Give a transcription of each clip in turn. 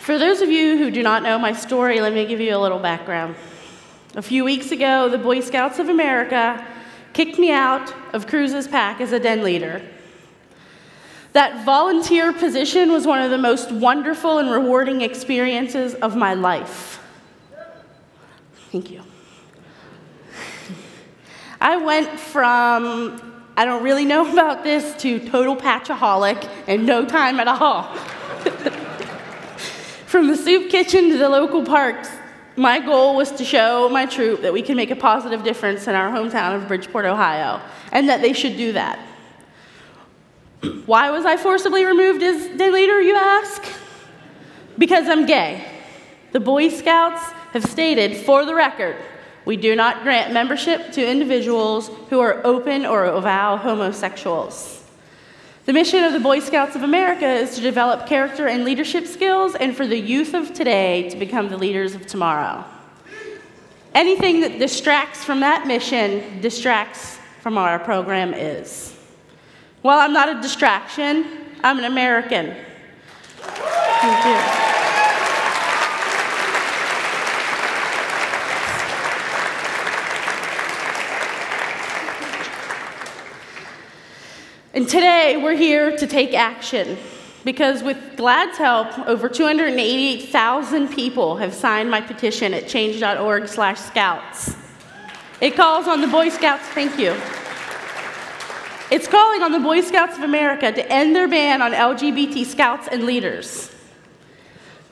For those of you who do not know my story, let me give you a little background. A few weeks ago, the Boy Scouts of America kicked me out of Cruz's pack as a den leader. That volunteer position was one of the most wonderful and rewarding experiences of my life. Thank you. I went from, I don't really know about this, to total patchaholic in no time at all. From the soup kitchen to the local parks, my goal was to show my troop that we can make a positive difference in our hometown of Bridgeport, Ohio, and that they should do that. Why was I forcibly removed as den leader, you ask? Because I'm gay. The Boy Scouts have stated, for the record, we do not grant membership to individuals who are open or avow homosexuals. The mission of the Boy Scouts of America is to develop character and leadership skills and for the youth of today to become the leaders of tomorrow. Anything that distracts from that mission distracts from what our program is. While I'm not a distraction, I'm an American. Thank you. And today, we're here to take action, because with GLAAD's help, over 288,000 people have signed my petition at change.org/scouts. It calls on the Boy Scouts, thank you. It's calling on the Boy Scouts of America to end their ban on LGBT scouts and leaders.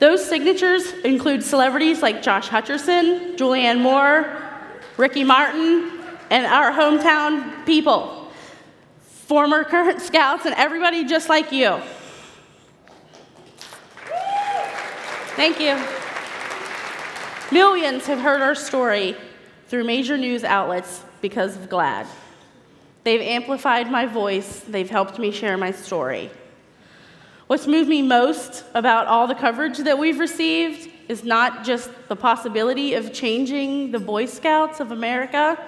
Those signatures include celebrities like Josh Hutcherson, Julianne Moore, Ricky Martin, and our hometown people. Former current scouts and everybody just like you. Thank you. Millions have heard our story through major news outlets because of GLAAD. They've amplified my voice. They've helped me share my story. What's moved me most about all the coverage that we've received is not just the possibility of changing the Boy Scouts of America,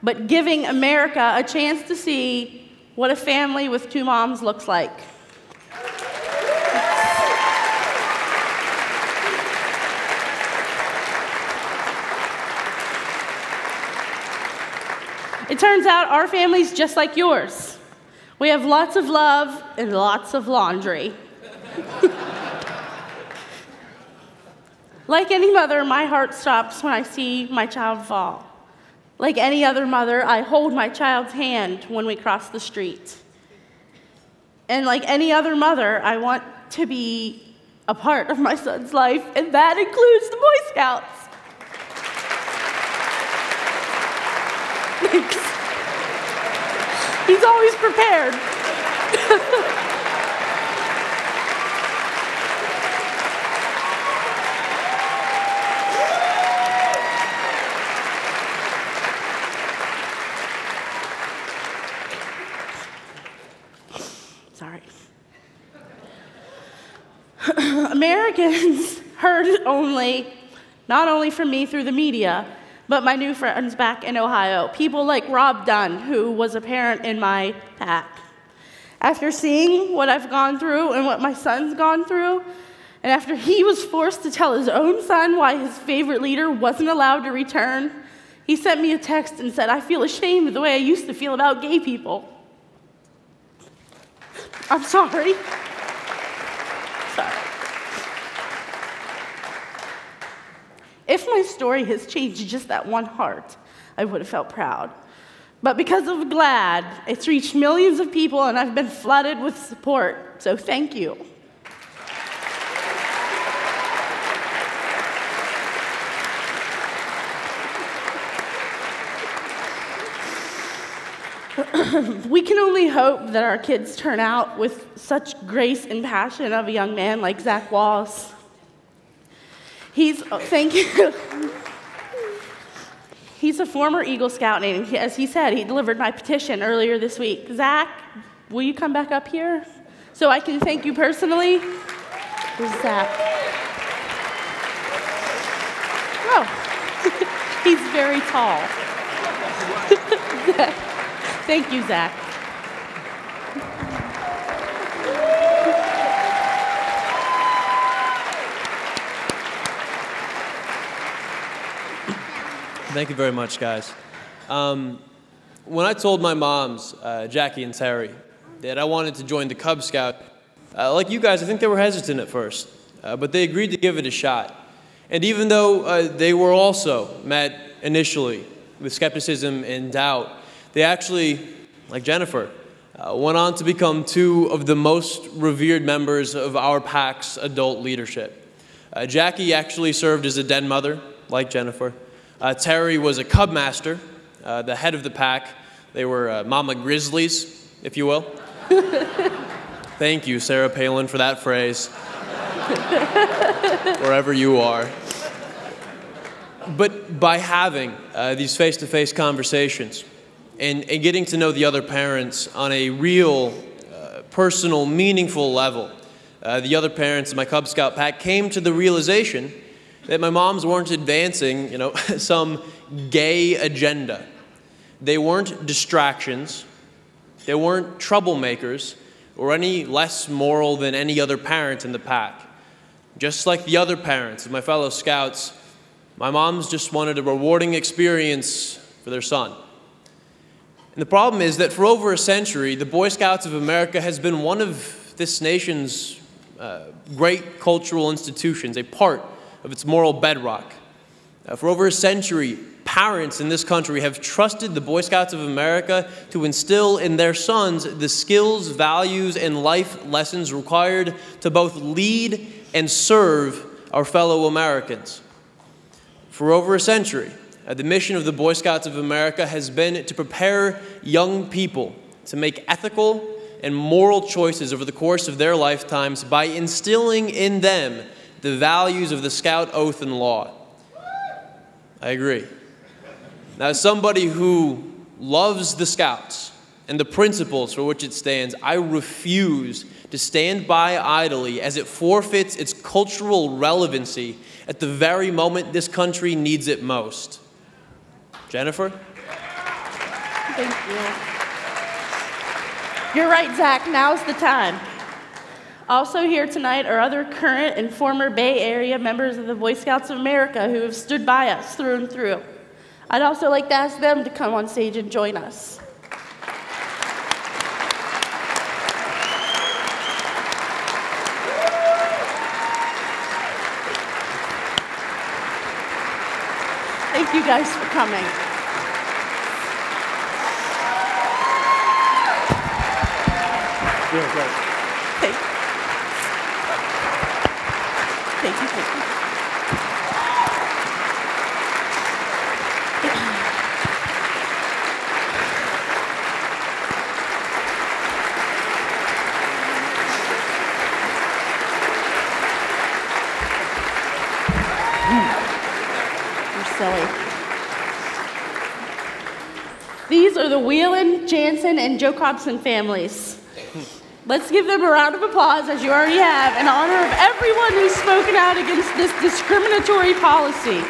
but giving America a chance to see what a family with two moms looks like. It turns out our family's just like yours. We have lots of love and lots of laundry. Like any mother, my heart stops when I see my child fall. Like any other mother, I hold my child's hand when we cross the street. And like any other mother, I want to be a part of my son's life, and that includes the Boy Scouts. Thanks. He's always prepared. Sorry. Americans heard not only from me through the media, but my new friends back in Ohio, people like Rob Dunn, who was a parent in my pack. After seeing what I've gone through and what my son's gone through, and after he was forced to tell his own son why his favorite leader wasn't allowed to return, he sent me a text and said, "I feel ashamed of the way I used to feel about gay people." I'm sorry. Sorry. If my story has changed just that one heart, I would have felt proud. But because of GLAAD, it's reached millions of people and I've been flooded with support, so thank you. We can only hope that our kids turn out with such grace and passion of a young man like Zach Wahls. Thank you. He's a former Eagle Scout, and as he said, he delivered my petition earlier this week. Zach, will you come back up here so I can thank you personally? Where's Zach? Oh, he's very tall. Thank you, Zach. Thank you very much, guys. When I told my moms, Jackie and Terry, that I wanted to join the Cub Scout, like you guys, I think they were hesitant at first, but they agreed to give it a shot. And even though they were also met initially with skepticism and doubt, they actually, like Jennifer, went on to become two of the most revered members of our PAC's adult leadership. Jackie actually served as a den mother, like Jennifer. Terry was a cub master, the head of the PAC. They were mama grizzlies, if you will. Thank you, Sarah Palin, for that phrase, wherever you are. But by having these face-to-face conversations and getting to know the other parents on a real, personal, meaningful level, the other parents in my Cub Scout pack came to the realization that my moms weren't advancing, some gay agenda. They weren't distractions. They weren't troublemakers or any less moral than any other parent in the pack. Just like the other parents of my fellow scouts, my moms just wanted a rewarding experience for their son. And the problem is that for over a century, the Boy Scouts of America has been one of this nation's great cultural institutions, a part of its moral bedrock. For over a century, parents in this country have trusted the Boy Scouts of America to instill in their sons the skills, values, and life lessons required to both lead and serve our fellow Americans. For over a century, the mission of the Boy Scouts of America has been to prepare young people to make ethical and moral choices over the course of their lifetimes by instilling in them the values of the Scout Oath and Law. I agree. Now, as somebody who loves the Scouts and the principles for which it stands, I refuse to stand by idly as it forfeits its cultural relevancy at the very moment this country needs it most. Jennifer? Thank you. You're right, Zach. Now's the time. Also here tonight are other current and former Bay Area members of the Boy Scouts of America who have stood by us through and through. I'd also like to ask them to come on stage and join us. Thank you guys for coming. Yeah, great. Thank you. Thank you. Thank you. Silly. These are the Whelan, Jansen, and Jacobson families. Let's give them a round of applause, as you already have, in honor of everyone who's spoken out against this discriminatory policy.